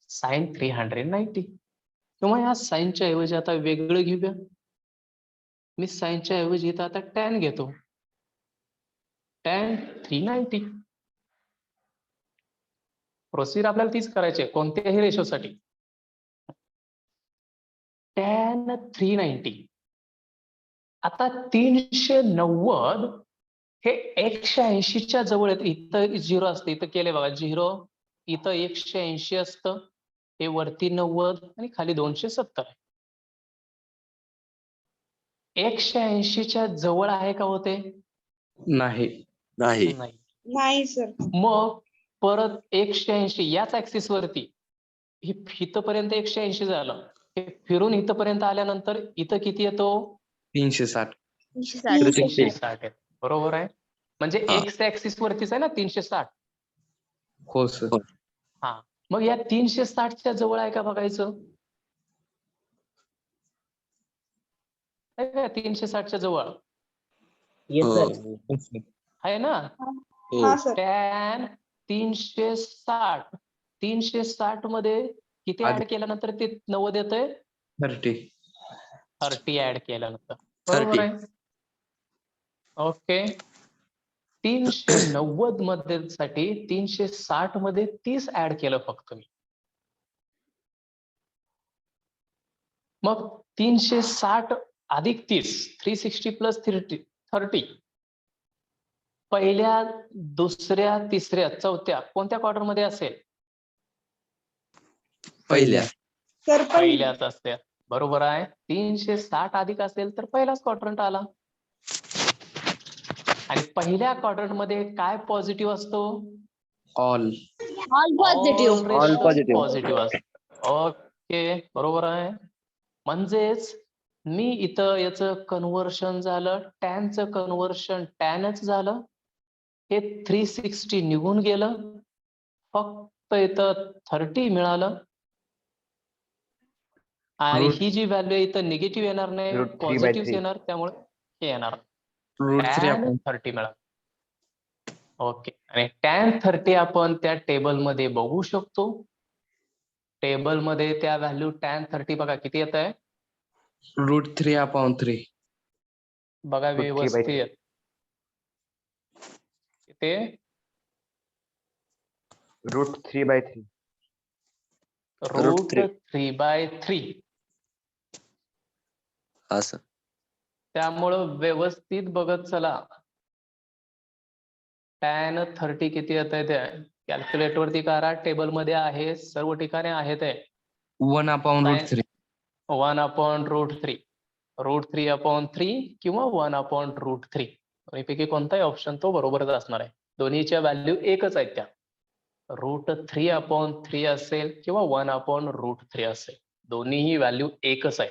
साइन 390 किंवा या साइनच्या ऐवजी आता वेगळं घेऊया. मी साईनच्या ऐवजी इथं आता टॅन घेतो. टॅन 390. प्रोसिजर आपल्याला तीच करायची आहे कोणत्याही रेशोसाठी. टॅन 390. आता 390 हे 180च्या जवळ येत. इथं 0 असतं, इथं केले बघा 0, इथं 180 असतं, हे वरती 90 आणि खाली 270 आहे. 180च्या जवळ आहे का होते? नाही. नाही. नाही. नाही सर. मग परत 180 याच ऍक्सिस वरती इथपर्यंत 180 झालं, हे फिरून इथपर्यंत आल्यानंतर इथं किती येतो? 360. 360 येतो. बरोबर आहे. म्हणजे हा. एक्स ऍक्सिस वरतीच आहे ना 360. हो सर. हा, मग या 360च्या जवळ आहे का बघायचं? आहे का 360च्या जवळ? Yes sir. हो. आहे ना? हो. हा सर. टॅन 360. 360 मध्ये किती ऍड केल्यानंतर ते 90 येतंय? 30. 30 ऍड केल्यानंतर. बरोबर 30. आहे. ओके. 390 मध्ये साठी 360 मध्ये 30 ऍड केलं फक्त मी. मग 360 अधिक 30, 360 प्लस 30. पहिल्या, दुसऱ्या, तिसऱ्या, चौथ्या कोणत्या क्वार्टर मध्ये असेल? पहिल्या. सर पहिल्याच असते. बरोबर आहे. 360 अधिक असेल तर पहिलाच क्वाड्रंट आला. आणि पहिल्या क्वाड्रंट मध्ये काय पॉझिटिव्ह असतो? All. All positive. All positive. Positive असतो. ओके, बरोबर आहे. म्हणजेच मी इथं याचं कन्व्हर्शन झालं, टॅनचं कन्व्हर्शन टॅनच झालं, हे 360 निघून गेलं, फक्त इथं 30 मिळालं. आणि ही जी व्हॅल्यू आहे इथं निगेटिव्ह येणार नाही, Root 3/3. पॉझिटिव्ह येणार, त्यामुळे हे येणार. √3 टॅन 30 मिळालं. ओके. आणि टॅन 30 आपण त्या टेबलमध्ये बघू शकतो. टेबलमध्ये त्या व्हॅल्यू टॅन 30 बघा किती येत आहे? √3/3. बघा Root 3/3. व्यवस्थित. ते √3/3. रूट √3. 3/3. हा सर. त्यामुळं व्यवस्थित बघत चला. टॅन 30 किती येत आहे ते कॅल्क्युलेटर वरती करा. टेबल मध्ये आहे, सर्व ठिकाणी आहे ते 1/√3. 1/√3. √3/3 किंवा 1/√3. दोन्हीपैकी कोणताही ऑप्शन तो बरोबरच असणार आहे. दोन्हीच्या व्हॅल्यू एकच आहेत त्या. √3/3 असेल किंवा 1/√3 असेल, दोन्हीही व्हॅल्यू एकच आहे.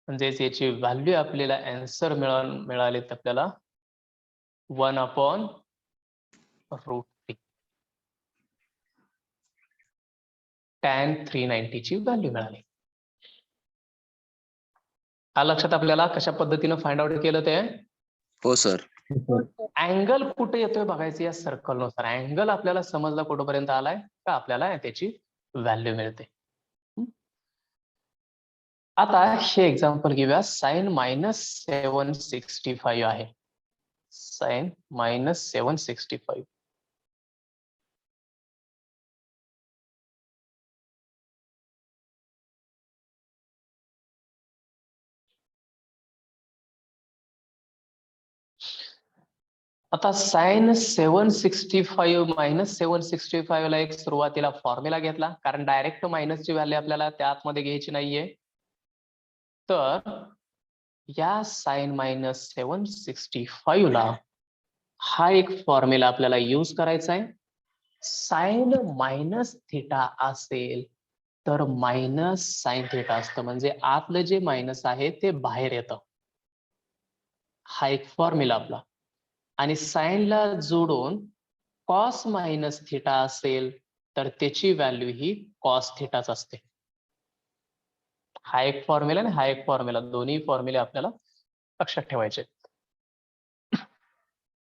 म्हणजेच याची व्हॅल्यू आपल्याला आन्सर मिळाले आपल्याला 1/√3. टॅन 390 ची व्हॅल्यू मिळाली. हा लक्षात आपल्याला कशा पद्धतीनं फाइंड आउट केलं ते? हो सर. अँगल कुठे येतोय बघायचं या सर्कल नुसार. अँगल आपल्याला समजला कुठपर्यंत आलाय का आपल्याला त्याची व्हॅल्यू मिळते. आता हे एक्झाम्पल घेऊया. साइन -765 आहे. साइन -765. आता साइन 765 -765 ला एक सुरुवातीला फॉर्म्युला घेतला, कारण डायरेक्ट मायनसची व्हॅल्यू आपल्याला त्या आतमध्ये घ्यायची नाहीये. तर या साइन -765 ला हा एक फॉर्म्युला आपल्याला यूज करायचा आहे. साइन -θ असेल तर मायनस साइन θ असतं, म्हणजे आतलं जे मायनस आहे ते बाहेर येतं. हा एक फॉर्म्युला आपला. आणि साइनला जोडून कॉस -θ असेल तर त्याची व्हॅल्यू ही कॉस θच असते. हा एक फॉर्म्युला आणि हा एक फॉर्म्युला, दोन्ही फॉर्म्युले आपल्याला लक्षात ठेवायचे.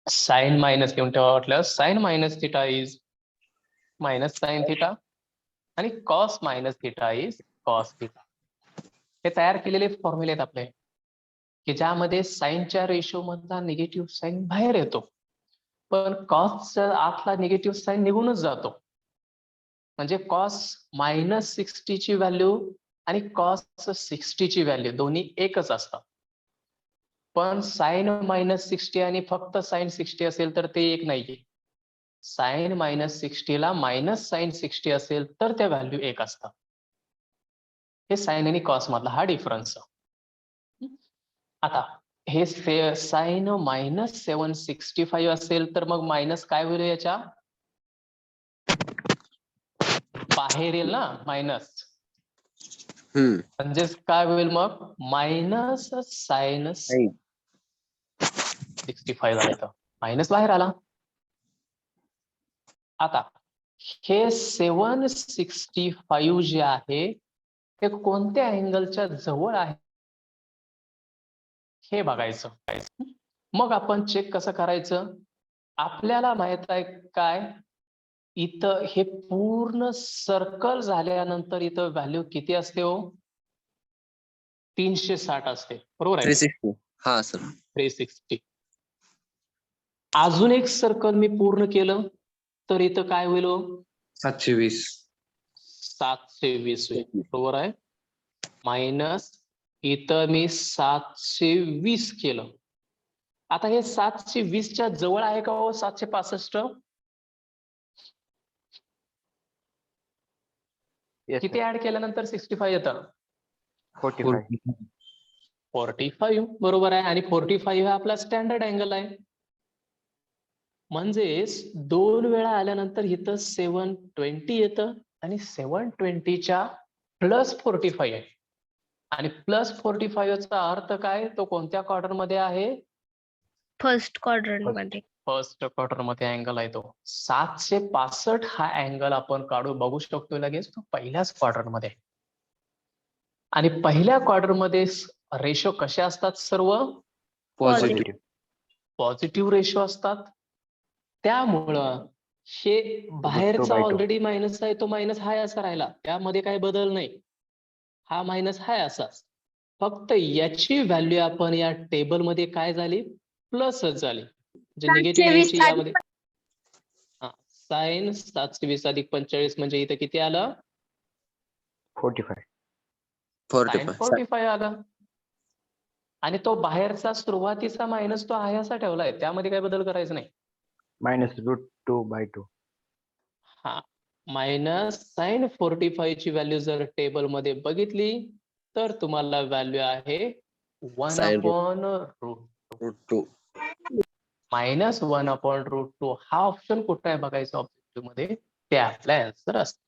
साइन मायनस घेऊन ठेवा वाटलं. साइन -θ इज मायनस साइन θ आणि कॉस -θ इज कॉस θ. हे तयार केलेले फॉर्म्युले आहेत आपले, की ज्यामध्ये साईनच्या रेशो मधला निगेटिव्ह साईन बाहेर येतो, पण कॉसच्या आतला निगेटिव्ह साईन निघूनच जातो. म्हणजे कॉस -60 ची व्हॅल्यू आणि कॉस 60 ची व्हॅल्यू दोन्ही एकच असतात. पण साइन -60 आणि फक्त साइन 60 असेल तर ते एक नाहीये. साइन -60 ला मायनस साइन 60 असेल तर त्या व्हॅल्यू एक असतात. हे साइन आणि कॉस मधला हा डिफरन्स. आता हे साइन -765 असेल तर मग मायनस काय होईल याच्या बाहेर येईल ना मायनस. म्हणजेच काय होईल मग मायनस साइन 65 झाला इथं, मायनस बाहेर आला. आता हे 765 जे आहे ते कोणत्या अँगलच्या जवळ आहे हे बघायचं. मग आपण चेक कसं करायचं, आपल्याला माहित आहे काय, इथं हे पूर्ण सर्कल झाल्यानंतर इथं व्हॅल्यू किती असते हो, 360 असते, बरोबर आहे. 360. हा सर. 360. अजून एक सर्कल मी पूर्ण केलं तर इथं काय होईल हो, 720. 720 होईल, बरोबर आहे. मायनस इथं मी 720 केलं. आता हे 720च्या जवळ आहे का हो 765? Yes, किती sir. ऍड केल्यानंतर 65 येतं? 45. 45, बरोबर आहे. आणि 45 हा आपला स्टँडर्ड अँगल आहे. म्हणजेच 2 वेळा आल्यानंतर इथं 720 येतं आणि 720च्या प्लस 45 आहे. आणि प्लस 45 चा अर्थ काय, तो कोणत्या क्वार्टर मध्ये आहे, फर्स्ट क्वाड्रंट मध्ये. फर्स्ट क्वार्टर मध्ये अँगल आहे तो. 765 हा अँगल आपण काढू बघू शकतो लगेच, तो पहिल्याच क्वार्टर मध्ये. आणि पहिल्या क्वार्टर मध्ये रेशो कसे असतात, सर्व पॉझिटिव्ह. पॉझिटिव्ह रेशो असतात. त्यामुळं हे बाहेरचा by two. ऑलरेडी मायनस आहे, तो मायनस हाय असा राहिला, त्यामध्ये काही बदल नाही. हा मायनस हाय असाच, फक्त याची व्हॅल्यू आपण या टेबल मध्ये काय झाली, प्लसच झाली. जे निगेटिव्ह 720 याची यामध्ये साइन 720 अधिक 45 म्हणजे इथं किती आलं, 45. साइन 45 आला. आणि तो बाहेरचा सुरुवातीचा मायनस तो आहे असा ठेवलाय, त्यामध्ये काही बदल करायचा नाही. -√2/2. हा, मायनस साइन 45 ची व्हॅल्यू जर टेबल मध्ये बघितली तर तुम्हाला व्हॅल्यू आहे 1/√2. √2. -1/√2 हा ऑप्शन कुठे आहे बघायचं ऑब्जेक्टिव्ह मध्ये, ते आपला आन्सर असतं.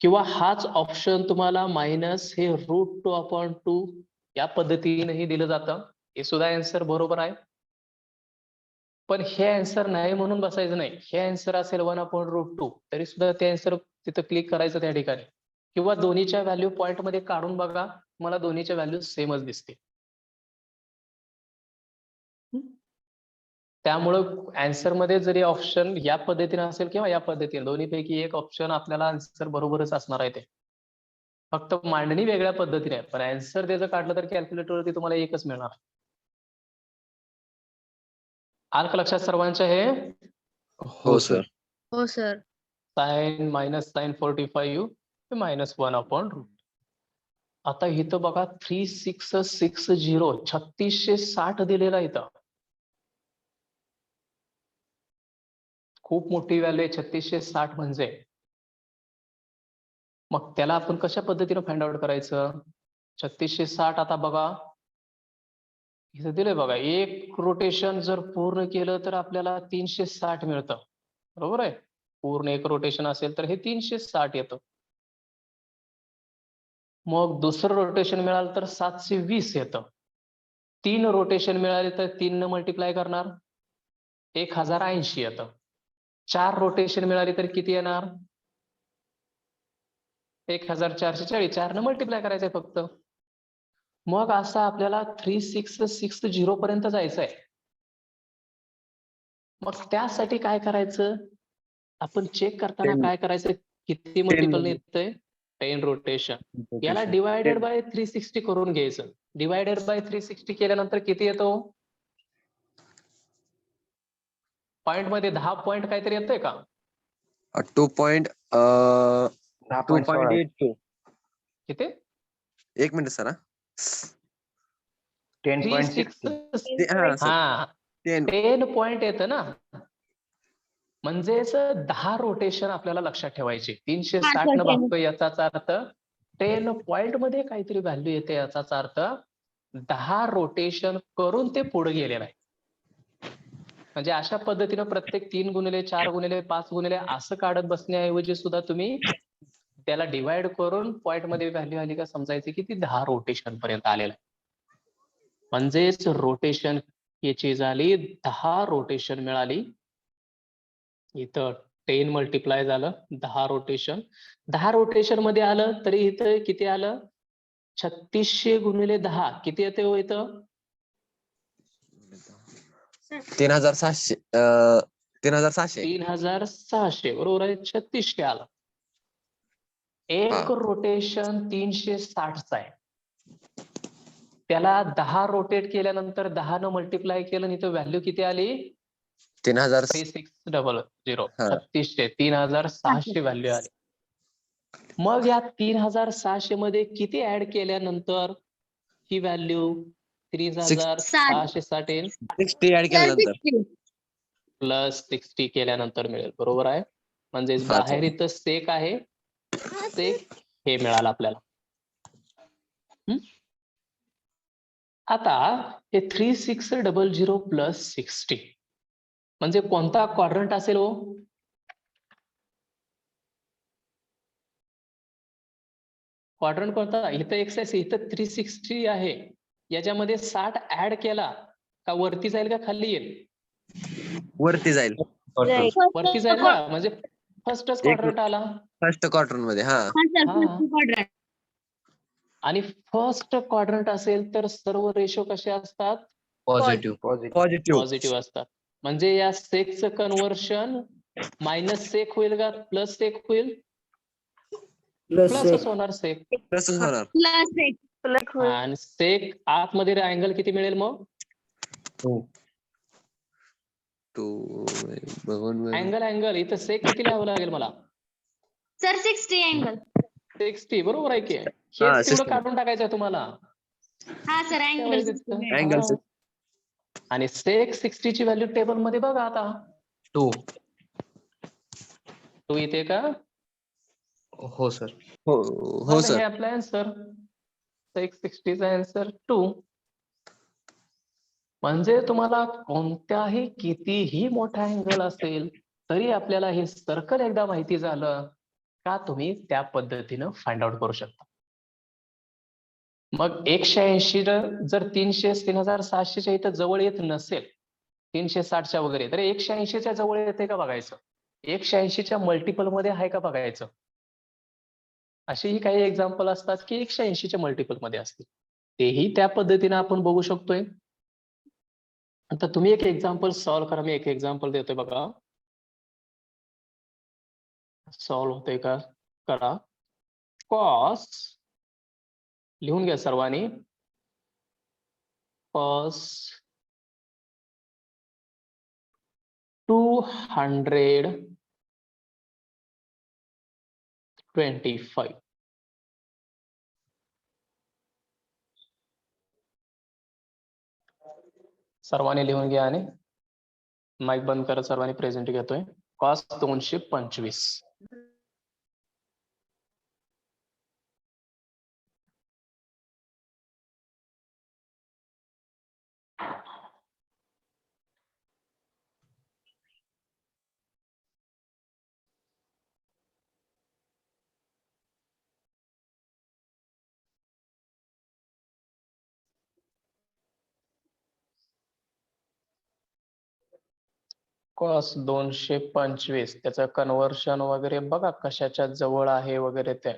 किंवा हाच ऑप्शन तुम्हाला मायनस हे √2/2 या पद्धतीनेही दिलं जातं, हे सुद्धा आन्सर बरोबर आहे. पण हे आन्सर नाही म्हणून बसायचं नाही, हे आन्सर असेल 1/√2 तरी सुद्धा ते आन्सर तिथं क्लिक करायचं त्या ठिकाणी. किंवा दोन्हीच्या व्हॅल्यू पॉइंट मध्ये काढून बघा, मला दोन्हीच्या व्हॅल्यू सेमच दिसते. त्यामुळं आन्सर मध्ये जरी ऑप्शन या पद्धतीने असेल किंवा या पद्धतीने, दोन्हीपैकी एक ऑप्शन आपल्याला आन्सर बरोबरच असणार आहे. ते फक्त मांडणी वेगळ्या पद्धतीने आहे, पण आन्सर त्याचं काढलं तर कॅल्क्युलेटर वरती तुम्हाला एकच मिळणार. आलं का लक्षात सर्वांच्या हे? हो सर. हो सर. Sign minus sign 45 -1/√2. आता इथं बघा 3660 3660 दिलेला इथं, खूप मोठी व्हॅल्यू आहे 3660 म्हणजे. मग त्याला आपण कशा पद्धतीने फाइंड आउट करायचं, 3660 आता बघा इथं दिलंय बघा, एक रोटेशन जर पूर्ण केलं तर आपल्याला 360 मिळतं, बरोबर आहे. पूर्ण एक रोटेशन असेल तर हे 360 येतं. मग दुसरं रोटेशन मिळालं तर 720 येतं. 3 रोटेशन मिळाले तर 3 न मल्टिप्लाय करणार 1080 येतं. 4 रोटेशन मिळाली तर किती येणार, 1440. 4 न मल्टिप्लाय करायचंय फक्त. मग असं आपल्याला 3660 पर्यंत जायचंय. मग त्यासाठी काय करायचं, आपण चेक करताना काय करायचं, किती मल्टिपल येतंय, 10 रोटेशन याला डिवायडेड बाय 360 करून घ्यायचं. डिवायडेड बाय 360 केल्यानंतर किती येतो? पॉइंट मध्ये 10 पॉइंट काहीतरी येतोय का? 2.82. किती? एक मिनिट सर. 10.60. हा 10. 10 पॉइंट येतं ना, म्हणजेच 10 रोटेशन आपल्याला लक्षात ठेवायची. 360 न भागतो याचाच अर्थ 10 पॉइंट मध्ये काहीतरी व्हॅल्यू येते याचाच अर्थ 10 रोटेशन करून ते पुढे गेलेलं आहे. म्हणजे अशा पद्धतीनं प्रत्येक 3 गुणिले 4 गुणिले 5 गुणिले असं काढत बसण्याऐवजी सुद्धा तुम्ही त्याला डिवाइड करून पॉइंट मध्ये व्हॅल्यू आली का समजायची की ती 10 रोटेशन पर्यंत आलेलं आहे. म्हणजेच रोटेशन याची झाली 10 रोटेशन मिळाली. इथं 10 मल्टिप्लाय झालं 10 रोटेशन. 10 रोटेशन मध्ये आलं तरी इथं किती आलं? 3600 गुणिले 10 किती येते हो इथं? 3700. 3700. 3600 बरोबर आहे. 3600 आलं. एक हा. रोटेशन 360चा आहे. त्याला 10 रोटेट केल्यानंतर 10 न मल्टिप्लाय केलं आणि इथं व्हॅल्यू किती आली? 3000. 3600 हा. 3600 3600 व्हॅल्यू आली. मग या 3600 मध्ये किती ऍड केल्यानंतर ही व्हॅल्यू 3660 येईल? 60 ऍड केल्यानंतर प्लस 60 केल्यानंतर मिळेल. बरोबर आहे. म्हणजेच हा, बाहेर इथं सेक आहे, सेक हे मिळालं आपल्याला. आता हे 3600 प्लस 60 म्हणजे कोणता क्वाड्रंट असेल हो? क्वाड्रंट कोणता? इथं एक्सेस इथं 360 आहे, याच्यामध्ये 60 ऍड केला का वरती जाईल का खाली येईल? वरती जाईल. वरती जाईल ना, म्हणजे फर्स्टच क्वाड्रंट आला. फर्स्ट क्वार्टर मध्ये. हा. आणि फर्स्ट क्वाड्रंट असेल तर सर्व रेशो कसे असतात? पॉझिटिव्ह. पॉझिटिव्ह. पॉझिटिव्ह असतात. म्हणजे या सेकचं कन्व्हर्शन मायनस सेक होईल का प्लस सेक होईल? प्लसच होणार सेक. प्लसच होणार. आणि सेक आतमध्ये अँगल किती मिळेल मग? अँगल इथं सेक किती लिहावं लागेल मला? Sir 60 angle. 60 बरोबर आहे की. हा, हेच तेवढं 60. काढून टाकायचं आहे तुम्हाला. हा सर अँगल. अँगल. आणि सेक 60 ची व्हॅल्यू टेबल मध्ये बघा आता. 2 इथे का? हो सर. हो सर. हे आपला आन्सर. सेक 60 चा आन्सर 2. म्हणजे तुम्हाला कोणत्याही कितीही मोठा अँगल असेल तरी आपल्याला हे सर्कल एकदा माहिती झालं का तुम्ही त्या पद्धतीनं फाइंड आउट करू शकता. मग 180 जर 300 3600च्या इथं जवळ येत नसेल, 360च्या वगैरे, तर 180च्या जवळ येते का बघायचं. 180च्या मल्टिपल मध्ये आहे का बघायचं. असेही काही एक्झाम्पल असतात की 180च्या मल्टिपल मध्ये असतील, तेही त्या पद्धतीने आपण बघू शकतोय. आता तुम्ही एक एक्झाम्पल सॉल्व्ह करा. मी एक एक्झाम्पल देतोय बघा. सॉल्व्ह होतंय का करा. कॉस लिहून घ्या सर्वांनी. कॉस 225 सर्वांनी लिहून घ्या आणि माईक बंद करत सर्वांनी प्रेझेंट घेतोय. कॉस 225. कॉस 225 त्याचं कन्व्हर्शन वगैरे बघा कशाच्या जवळ आहे वगैरे ते.